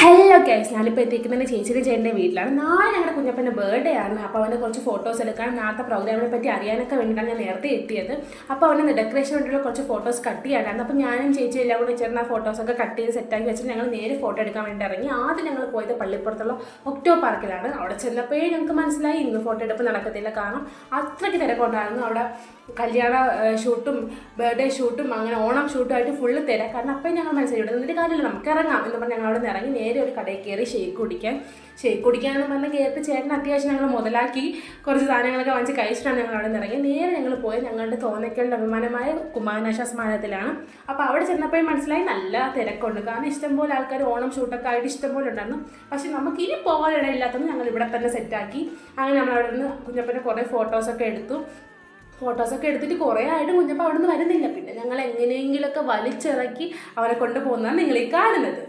Hello guys, ഞാനിപ്പോൾ എത്തിക്കുന്നതിൻ്റെ ചേച്ചിയുടെ ചേട്ടൻ്റെ വീട്ടിലാണ്. നാളെ ഞങ്ങളുടെ കുഞ്ഞപ്പൻ്റെ ബർത്ത്ഡേ ആണ്. അപ്പോൾ അവൻ്റെ കുറച്ച് ഫോട്ടോസ് എടുക്കാൻ നാളത്തെ പ്രോഗ്രാമിനെ പറ്റി അറിയാനൊക്കെ വേണ്ടിയിട്ടാണ് ഞാൻ നേരത്തെ എത്തിയത്. അപ്പോൾ അവൻ്റെ ഡെക്കറേഷൻ വേണ്ടിയുള്ള കുറച്ച് ഫോട്ടോസ് കട്ട് ചെയ്യാനായിരുന്നു. അപ്പോൾ ഞാനും ചേച്ചി എല്ലാം കൂടി ചേർന്ന് ആ ഫോട്ടോസൊക്കെ കട്ട് ചെയ്ത് സെറ്റാക്കി വെച്ചിട്ട് ഞങ്ങൾ നേരെ ഫോട്ടോ എടുക്കാൻ വേണ്ടി ഇറങ്ങി. ആദ്യം ഞങ്ങൾ പോയത് പള്ളിപ്പുറത്തുള്ള ഒക്ടോ പാർക്കിലാണ്. അവിടെ ചെന്നപ്പോഴേ ഞങ്ങൾക്ക് മനസ്സിലായി ഇന്ന് ഫോട്ടോ എടുപ്പ് നടക്കത്തില്ല. കാരണം അത്രയ്ക്ക് തിരക്കുണ്ടായിരുന്നു. അവിടെ കല്യാണ ഷൂട്ടും ബർത്ത്ഡേ ഷൂട്ടും അങ്ങനെ ഓണം ഷൂട്ടുമായിട്ട് ഫുള്ള് തിരക്കായിരുന്നു. അപ്പോൾ ഞങ്ങൾ മനസ്സിലായി ഇവിടെ നിന്നിട്ട് കാര്യമില്ല, നമുക്ക് ഇറങ്ങാം എന്ന് പറഞ്ഞ് ഞങ്ങൾ അവിടെ നിന്ന് ഇറങ്ങി നേരെ ഒരു കടയിൽ കയറി ഷേക്ക് കുടിക്കാമെന്ന് പറഞ്ഞ് കയറിയിട്ട് ചേട്ടൻ അത്യാവശ്യം ഞങ്ങൾ മുതലാക്കി കുറച്ച് സാധനങ്ങളൊക്കെ വാങ്ങിച്ച് കഴിച്ചിട്ടാണ് ഞങ്ങൾ അവിടെ നിന്ന് ഇറങ്ങി. നേരെ ഞങ്ങൾ പോയി ഞങ്ങളുടെ തോന്നയ്ക്കലിൻ്റെ അഭിമാനമായ കുമാരനാശ സ്മാരകത്തിലാണ്. അപ്പോൾ അവിടെ ചെന്നപ്പോഴും മനസ്സിലായി നല്ല തിരക്കുണ്ട്. കാരണം ഇഷ്ടംപോലെ ആൾക്കാർ ഓണം ഷൂട്ടൊക്കെ ആയിട്ട് ഇഷ്ടംപോലെ ഉണ്ടായിരുന്നു. പക്ഷേ നമുക്ക് ഇനി പോകാൻ ഇടയില്ലാത്തതുകൊണ്ട് ഞങ്ങൾ ഇവിടെ തന്നെ സെറ്റാക്കി. അങ്ങനെ നമ്മൾ അവിടെ നിന്ന് കുഞ്ഞപ്പൻ്റെ കുറേ ഫോട്ടോസൊക്കെ എടുത്തിട്ട് കുറേ ആയിട്ട് കുഞ്ഞപ്പൻ അവിടെ നിന്ന് വരുന്നില്ല. പിന്നെ ഞങ്ങൾ എങ്ങനെയെങ്കിലുമൊക്കെ വലിച്ചിറക്കി അവരെ കൊണ്ടുപോകുന്നതാണ് നിങ്ങൾ ഈ കാണുന്നത്.